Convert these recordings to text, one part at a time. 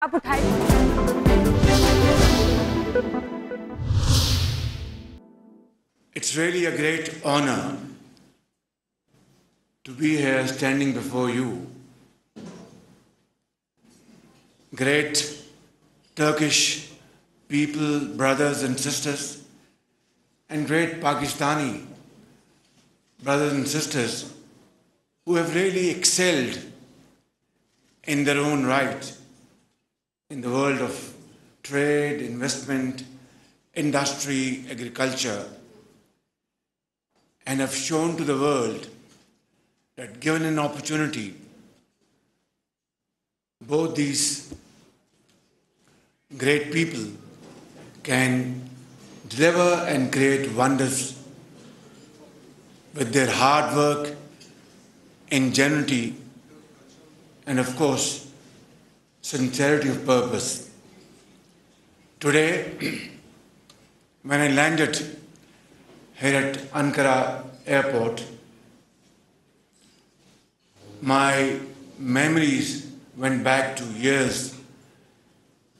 आप उठाइए। It's really a great honor to be here standing before you. Great Turkish people, brothers and sisters, and great Pakistani brothers and sisters who have really excelled in their own right in the world of trade, investment, industry, agriculture, and have shown to the world that given an opportunity, both these great people can deliver and create wonders with their hard work, ingenuity, and of course, sincerity of purpose. Today, when I landed here at Ankara airport, my memories went back to years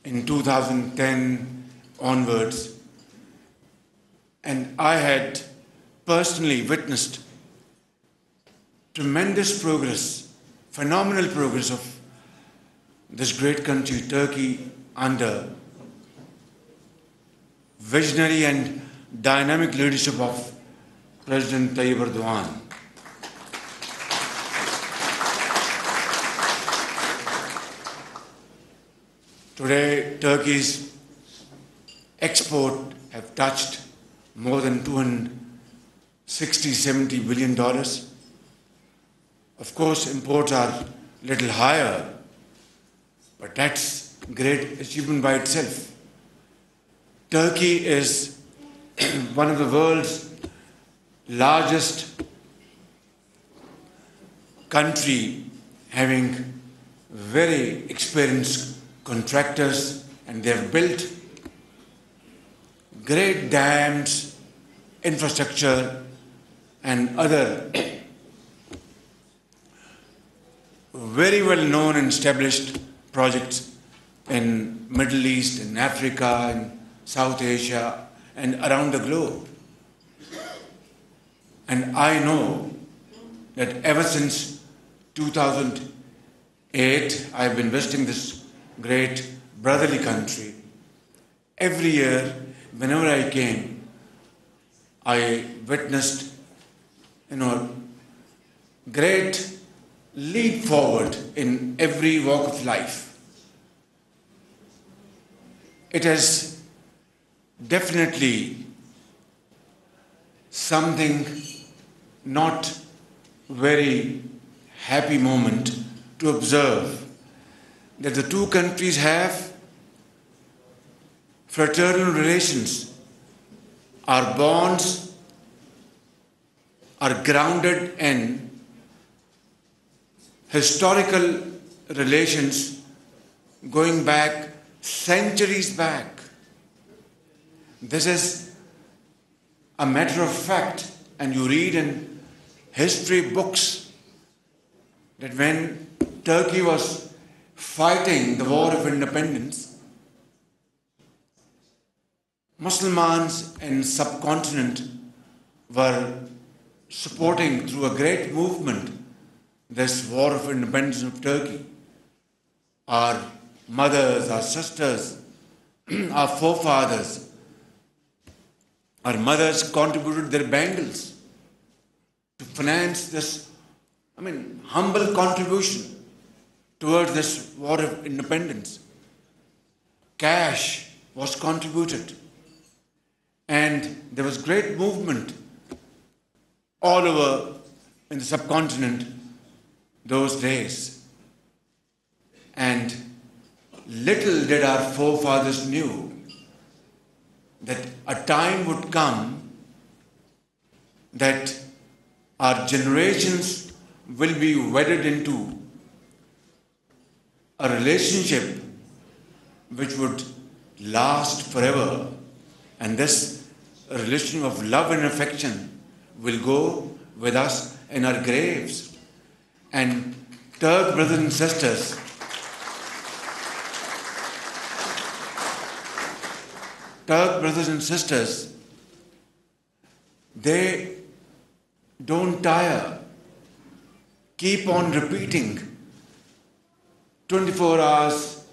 in 2010 onwards, and I had personally witnessed tremendous progress, phenomenal progress of this great country, Turkey, under visionary and dynamic leadership of President Tayyip Erdogan. Today, Turkey's export have touched more than $260–70 billion. Of course, imports are a little higher, but that's a great achievement by itself. Turkey is one of the world's largest country, having very experienced contractors, and they have built great dams, infrastructure, and other very well known and established projects in Middle East, in Africa, in South Asia, and around the globe. And I know that ever since 2008, I've been visiting this great brotherly country. Every year, whenever I came, I witnessed, great leap forward in every walk of life. It is definitely something not very happy moment to observe that the two countries have fraternal relations. Our bonds are grounded in historical relations going back centuries back. This is a matter of fact, and you read in history books that when Turkey was fighting the war of independence, Muslims in subcontinent were supporting through a great movement this war of independence of Turkey. Our mothers, our sisters, our forefathers, our mothers contributed their bangles to finance this, humble contribution towards this war of independence. Cash was contributed, and there was great movement all over in the subcontinent those days. And little did our forefathers knew that a time would come that our generations will be wedded into a relationship which would last forever. And this relation of love and affection will go with us in our graves. And Turk brothers and sisters, Turk brothers and sisters, they don't tire, keep on repeating 24 hours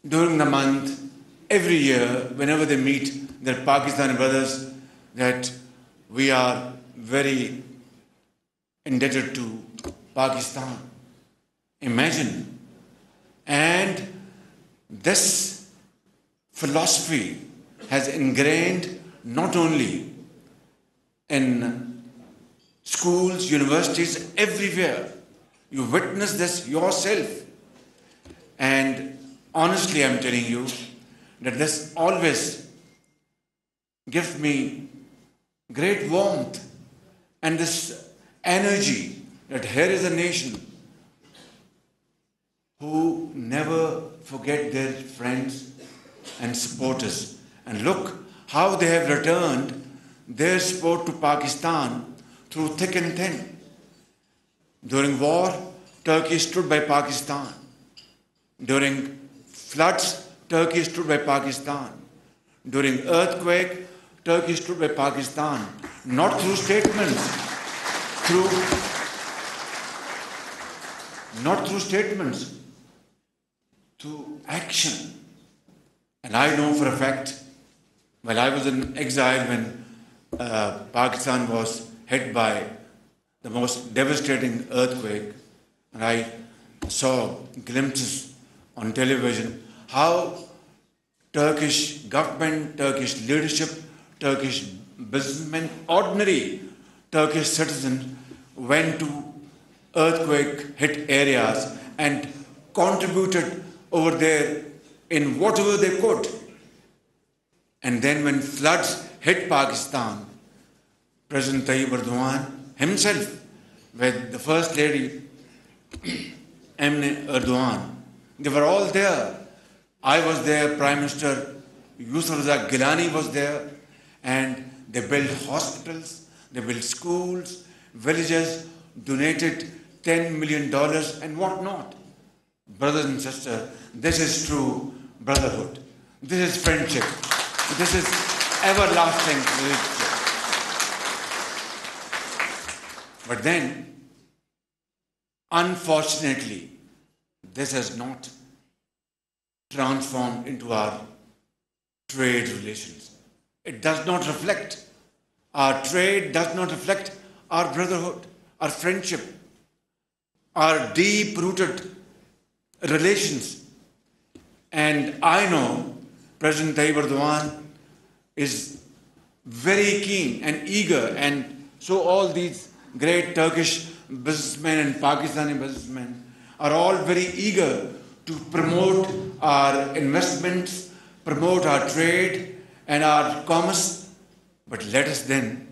during the month, every year, whenever they meet their Pakistani brothers, that we are very indebted to Pakistan. Imagine. And this philosophy has ingrained not only in schools, universities, everywhere. You witness this yourself. And honestly, I'm telling you that this always gives me great warmth and this energy that here is a nation who never forget their friends and supporters. And look how they have returned their support to Pakistan through thick and thin. During war, Turkey stood by Pakistan. During floods, Turkey stood by Pakistan. During earthquake, Turkey stood by Pakistan. Not through statements, through action. And I know for a fact, while I was in exile when Pakistan was hit by the most devastating earthquake, and I saw glimpses on television how Turkish government, Turkish leadership, Turkish businessmen, ordinary Turkish citizens went to earthquake hit areas and contributed over there in whatever they could. And then when floods hit Pakistan, President Tayyip Erdogan himself, with the First Lady, Emine Erdogan, they were all there. I was there, Prime Minister Yusuf Razak Gilani was there, and they built hospitals, they built schools, villages, donated $10 million and whatnot. Brothers and sisters, this is true brotherhood. This is friendship. This is everlasting relationship. But then, unfortunately, this has not transformed into our trade relations. It does not reflect. Our trade does not reflect our brotherhood, our friendship, our deep-rooted relations. And I know President Tayyip Erdogan is very keen and eager, and so all these great Turkish businessmen and Pakistani businessmen are all very eager to promote our investments, promote our trade and our commerce. But let us then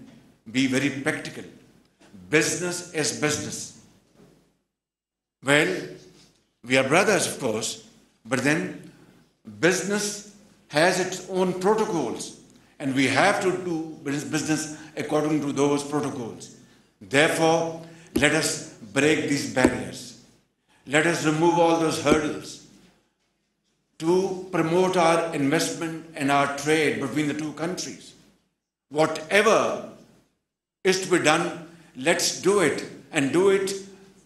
be very practical. Business is business. Well, we are brothers, of course, but then business has its own protocols, and we have to do business according to those protocols. Therefore, let us break these barriers. Let us remove all those hurdles to promote our investment and our trade between the two countries. Whatever is to be done, let's do it, and do it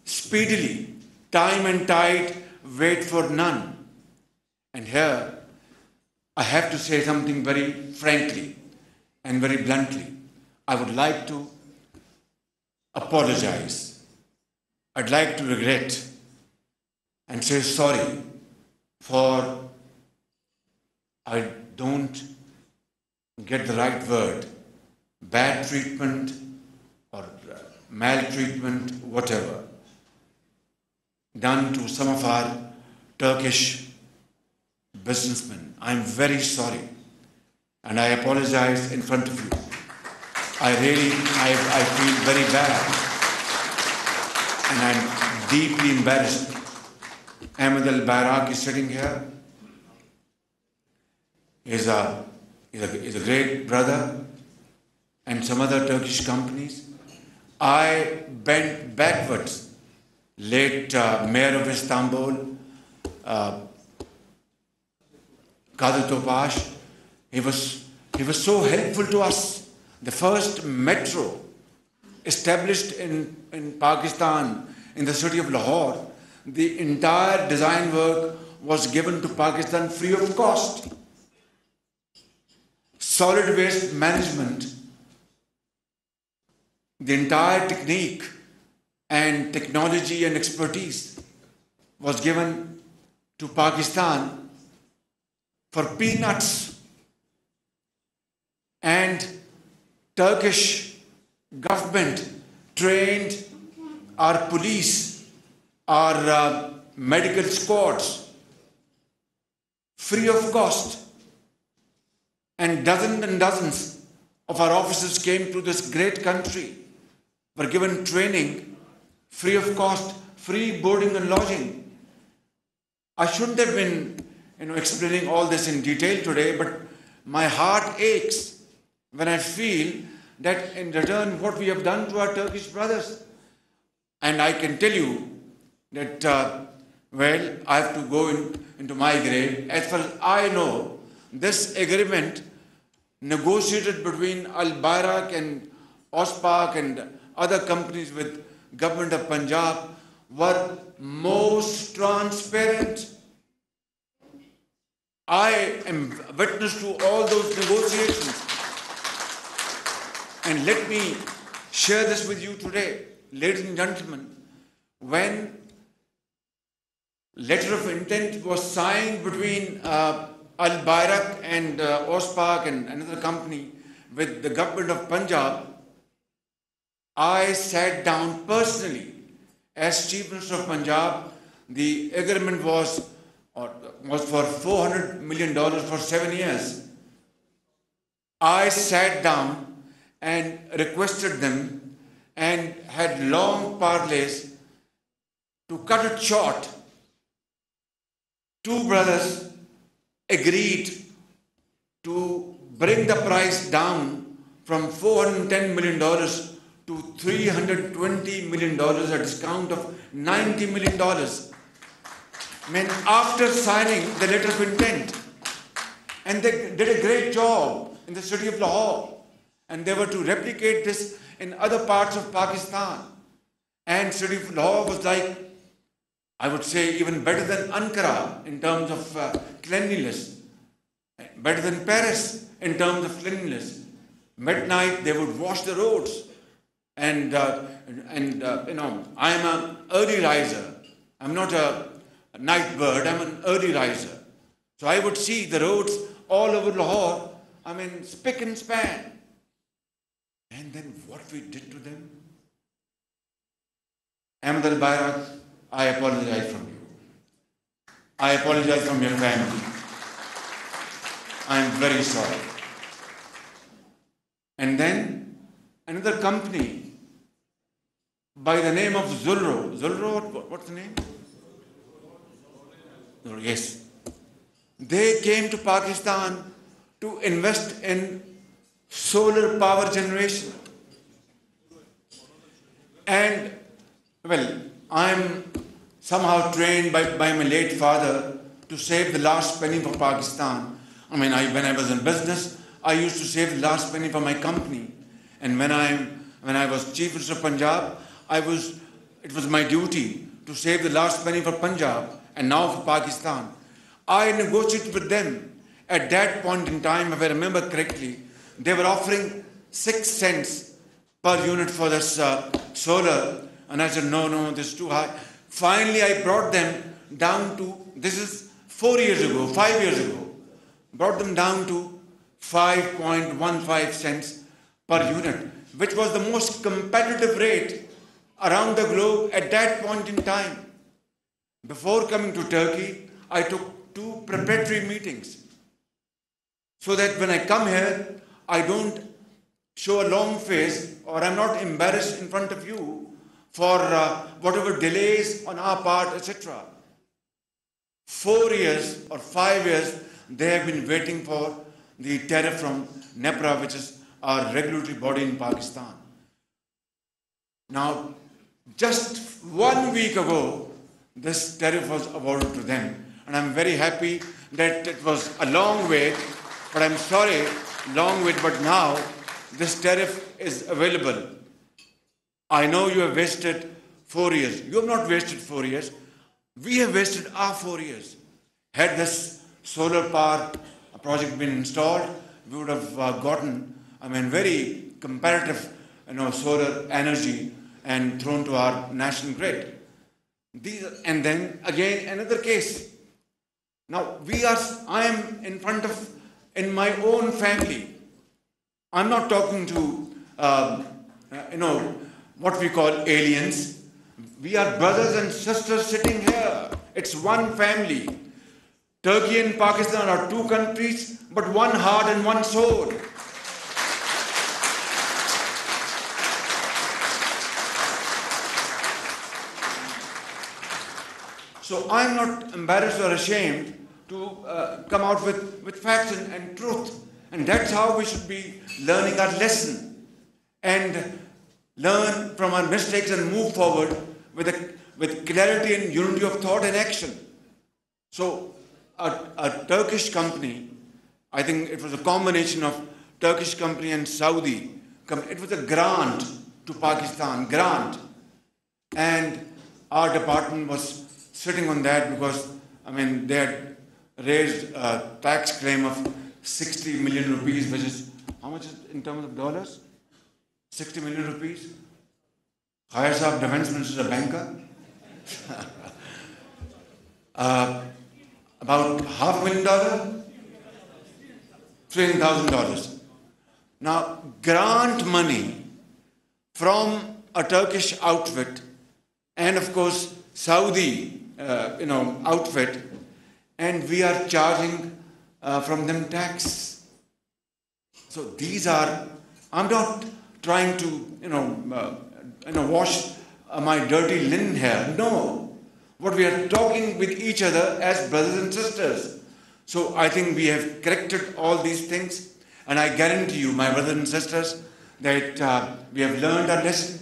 speedily. Time and tide wait for none. And here, I have to say something very frankly and very bluntly. I would like to apologize. I'd like to regret and say sorry for, I don't get the right word, bad treatment or maltreatment, whatever, done to some of our Turkish businessmen. I'm very sorry, and I apologize in front of you. I feel very bad, and I'm deeply embarrassed. Ahmed al-Bayrak is sitting here. He's a great brother, and some other Turkish companies. I bent backwards. Late Mayor of Istanbul, Qadi Topash, he was so helpful to us. The first metro established in Pakistan, in the city of Lahore, the entire design work was given to Pakistan free of cost. Solid waste management, the entire technique and technology and expertise was given to Pakistan for peanuts. And Turkish government trained our police, our medical squads, free of cost. And dozens of our officers came to this great country, were given training, free of cost, free boarding and lodging. I shouldn't have been explaining all this in detail today, but my heart aches when I feel that in return what we have done to our Turkish brothers. And I can tell you that, well, I have to go into my grave. As far as I know, this agreement negotiated between Al-Bayrak and OSPAC and other companies with government of Punjab were most transparent. I am witness to all those negotiations. And let me share this with you today. Ladies and gentlemen, when letter of intent was signed between Al-Bayrak and OSPAC and another company with the government of Punjab, I sat down personally as Chief Minister of Punjab. The agreement was for $400 million for 7 years. I sat down and requested them and had long parleys. To cut it short, two brothers agreed to bring the price down from $410 million to $320 million, a discount of $90 million. I mean, after signing the letter of intent. And they did a great job in the city of Lahore. And they were to replicate this in other parts of Pakistan. And city of Lahore was like, I would say, even better than Ankara in terms of cleanliness. Better than Paris in terms of cleanliness. Midnight, they would wash the roads. And I am an early riser. I'm not a night bird, I'm an early riser. So I would see the roads all over Lahore, I mean, spick and span. And then what we did to them? Ahmed Al-Bayrak, I apologize from you. I apologize from your family. I am very sorry. And then another company by the name of Zulro. Zulro, what's the name? Zulro, yes. They came to Pakistan to invest in solar power generation. And, well, I'm somehow trained by my late father to save the last penny for Pakistan. I mean, when I was in business, I used to save the last penny for my company. And when I was Chief Minister of Punjab, it was my duty to save the last penny for Punjab and now for Pakistan. I negotiated with them. At that point in time, if I remember correctly, they were offering 6 cents per unit for this solar. And I said, no, this is too high. Finally, I brought them down to, this is 5 years ago, brought them down to 5.15 cents per unit, which was the most competitive rate around the globe at that point in time. Before coming to Turkey, I took 2 preparatory meetings so that when I come here, I don't show a long face or I'm not embarrassed in front of you for whatever delays on our part, etc. 4 years or 5 years, they have been waiting for the tariff from NEPRA, which is our regulatory body in Pakistan. Now, just 1 week ago, this tariff was awarded to them. And I'm very happy that it was a long wait, but I'm sorry, long wait, but now this tariff is available. I know you have wasted 4 years. You have not wasted 4 years. We have wasted our 4 years. Had this solar power project been installed, we would have gotten, very comparative, solar energy and thrown to our national grid. And then again another case. Now I am in my own family. I'm not talking to, what we call aliens. We are brothers and sisters sitting here. It's one family. Turkey and Pakistan are two countries, but one heart and one soul. So I'm not embarrassed or ashamed to come out with facts and truth. And that's how we should be learning our lesson and learn from our mistakes and move forward with clarity and unity of thought and action. So a Turkish company, I think it was a combination of Turkish company and Saudi company. It was a grant to Pakistan, grant. And our department was sitting on that because, they had raised a tax claim of 60 million rupees, which is, how much is in terms of dollars? 60 million rupees? Khayar Sahab, defense minister, is a banker. About $500,000, $3,000. Now, grant money from a Turkish outfit and, of course, Saudi, outfit, and we are charging from them tax. So these are, I'm not trying to, wash my dirty linen here. No. What we are talking with each other as brothers and sisters. So I think we have corrected all these things, and I guarantee you, my brothers and sisters, that we have learned our lesson.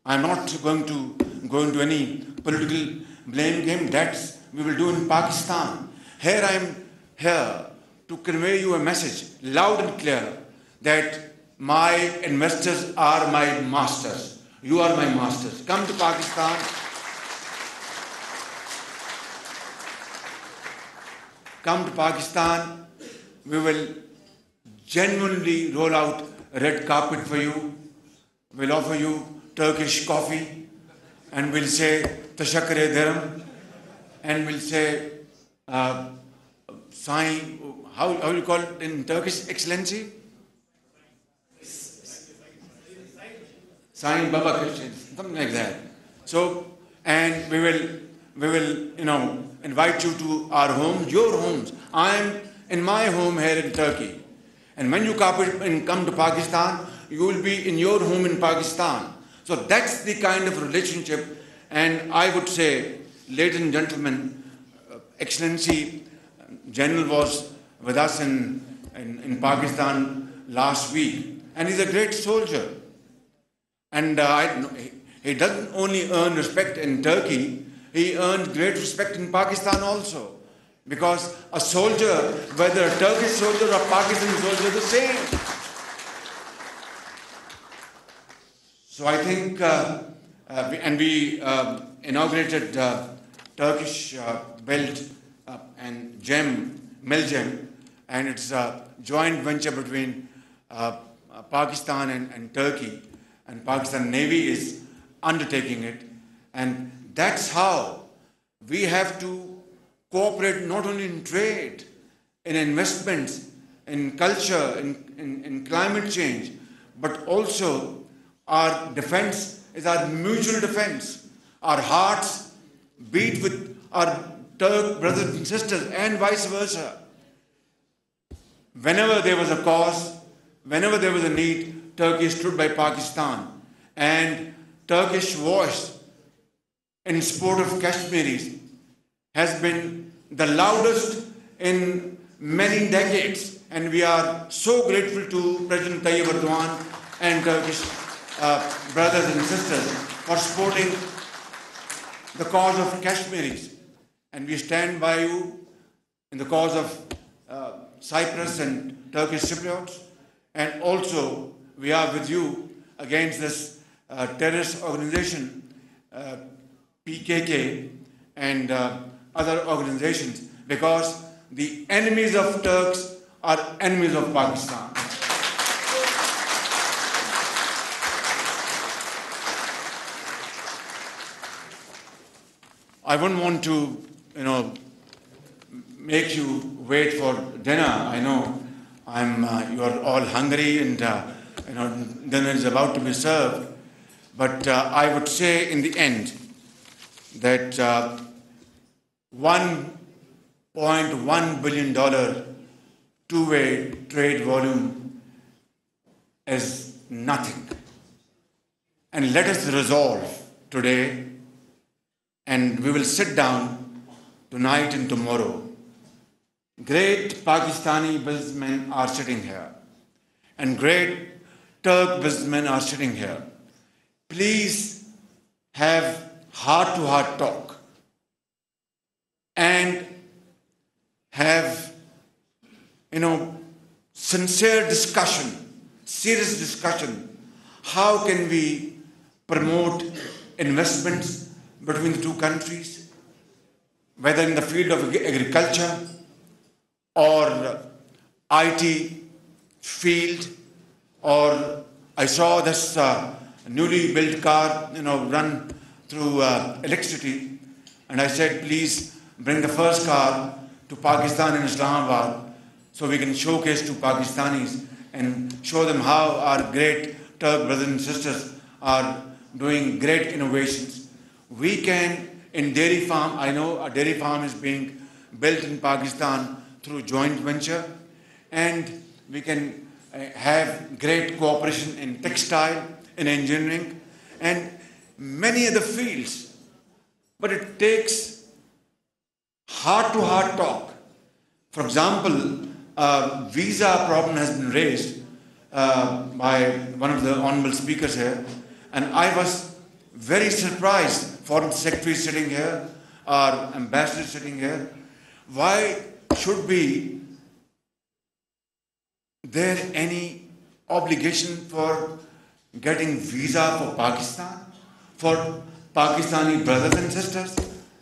I'm not going to go into any political blame game. That's we will do in Pakistan. Here I am here to convey you a message loud and clear that my investors are my masters. You are my masters. Come to Pakistan. Come to Pakistan. We will genuinely roll out a red carpet for you. We'll offer you Turkish coffee, and we'll say Tashakkure Dirham, and we'll say Sai, how do you call it in Turkish, Excellency? Sai Baba Christian, something like that. So, and we will, invite you to our homes, your homes. I'm in my home here in Turkey. And when you come to Pakistan, you will be in your home in Pakistan. So that's the kind of relationship. And I would say, ladies and gentlemen, Excellency General was with us in Pakistan last week. And he's a great soldier. And he doesn't only earn respect in Turkey, he earned great respect in Pakistan also. Because a soldier, whether a Turkish soldier or a Pakistani soldier, is the same. So I think, we inaugurated Turkish belt and Melgem, and it's a joint venture between Pakistan and Turkey, and Pakistan Navy is undertaking it. And that's how we have to cooperate not only in trade, in investments, in culture, in climate change, but also our defense is our mutual defense. Our hearts beat with our Turk brothers and sisters and vice versa. Whenever there was a cause, whenever there was a need, Turkey stood by Pakistan. And Turkish voice in support of Kashmiris has been the loudest in many decades, and we are so grateful to President Tayyip Erdogan and Turkish brothers and sisters for supporting the cause of Kashmiris. And we stand by you in the cause of Cyprus and Turkish Cypriots, and also we are with you against this terrorist organization, PKK, and other organizations, because the enemies of Turks are enemies of Pakistan. I wouldn't want to, make you wait for dinner. I know you are all hungry and dinner is about to be served. But I would say in the end that $1.1 billion two-way trade volume is nothing. And let us resolve today, and we will sit down tonight and tomorrow. Great Pakistani businessmen are sitting here, and great Turk businessmen are sitting here. Please have heart-to-heart talk and have, sincere discussion, serious discussion. How can we promote investments between the two countries, whether in the field of agriculture or IT field, or I saw this newly built car, run through electricity, and I said, please bring the first car to Pakistan and Islamabad so we can showcase to Pakistanis and show them how our great Turk brothers and sisters are doing great innovations. We can, in dairy farm, I know a dairy farm is being built in Pakistan through joint venture, and we can have great cooperation in textile, in engineering, and many other fields. But it takes heart-to-heart talk. For example, a visa problem has been raised by one of the honorable speakers here, and I was very surprised. Foreign Secretary sitting here, our ambassador sitting here. Why should be there any obligation for getting visa for Pakistan, for Pakistani brothers and sisters?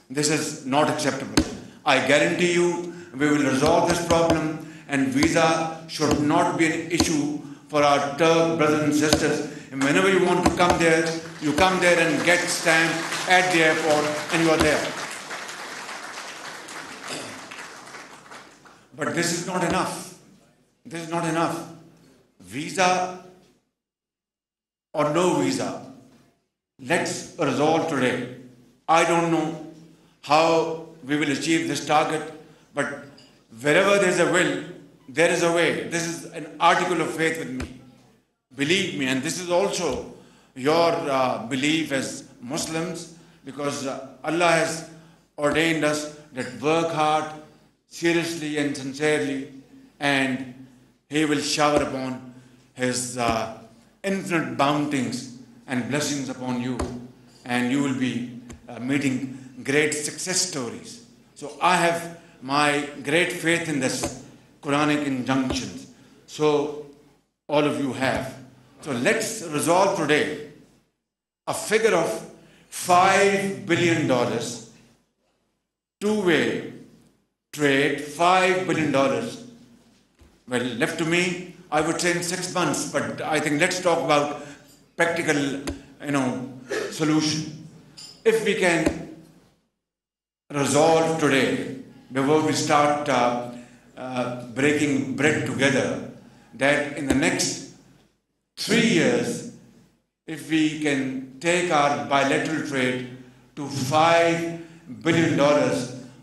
This is not acceptable. I guarantee you we will resolve this problem, and visa should not be an issue for our Turk brothers and sisters. And whenever you want to come there, you come there and get stamped at the airport and you are there. But this is not enough. This is not enough. Visa or no visa, let's resolve today. I don't know how we will achieve this target, but wherever there is a will, there is a way. This is an article of faith with me. Believe me, and this is also your belief as Muslims, because Allah has ordained us that work hard, seriously and sincerely, and He will shower upon His infinite bounties and blessings upon you, and you will be meeting great success stories. So I have my great faith in this Quranic injunctions. So all of you have. So let's resolve today a figure of $5 billion, two-way trade, $5 billion. Well, left to me, I would say in 6 months, but I think let's talk about practical, solution. If we can resolve today, before we start breaking bread together, that in the next 3 years, if we can take our bilateral trade to $5 billion,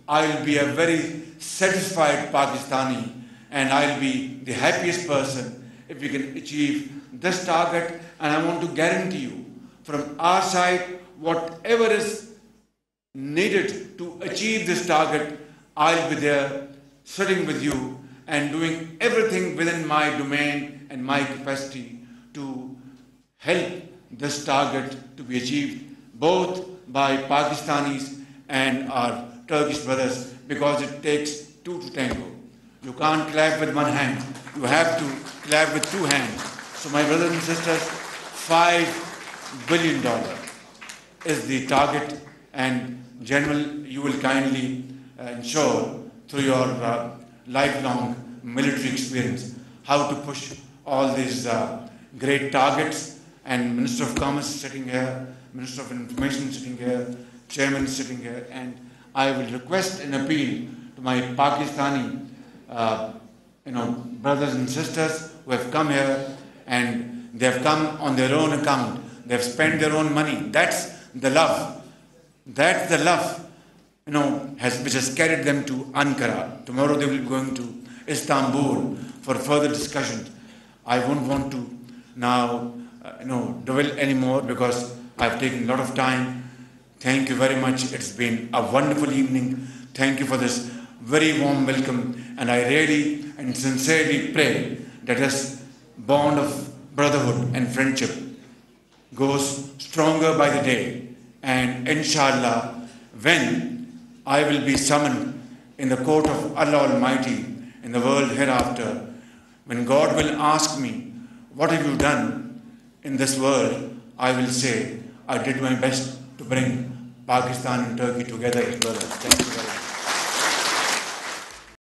I'll be a very satisfied Pakistani, and I'll be the happiest person if we can achieve this target. And I want to guarantee you, from our side, whatever is needed to achieve this target, I'll be there sitting with you and doing everything within my domain and my capacity to help this target to be achieved, both by Pakistanis and our Turkish brothers, because it takes two to tango. You can't clap with one hand. You have to clap with two hands. So my brothers and sisters, $5 billion is the target, and General, you will kindly ensure through your lifelong military experience how to push all these great targets. And Minister of Commerce is sitting here, Minister of Information is sitting here, Chairman is sitting here, and I will request and appeal to my Pakistani brothers and sisters who have come here, and they have come on their own account. They have spent their own money. That's the love. That's the love, which has carried them to Ankara. Tomorrow they will be going to Istanbul for further discussions. I won't want to now, dwell anymore because I've taken a lot of time. Thank you very much. It's been a wonderful evening. Thank you for this very warm welcome. And I really and sincerely pray that this bond of brotherhood and friendship goes stronger by the day. And inshallah, when I will be summoned in the court of Allah Almighty in the world hereafter, when God will ask me, what have you done in this world? I will say, I did my best to bring Pakistan and Turkey together as brothers. Thank you very much.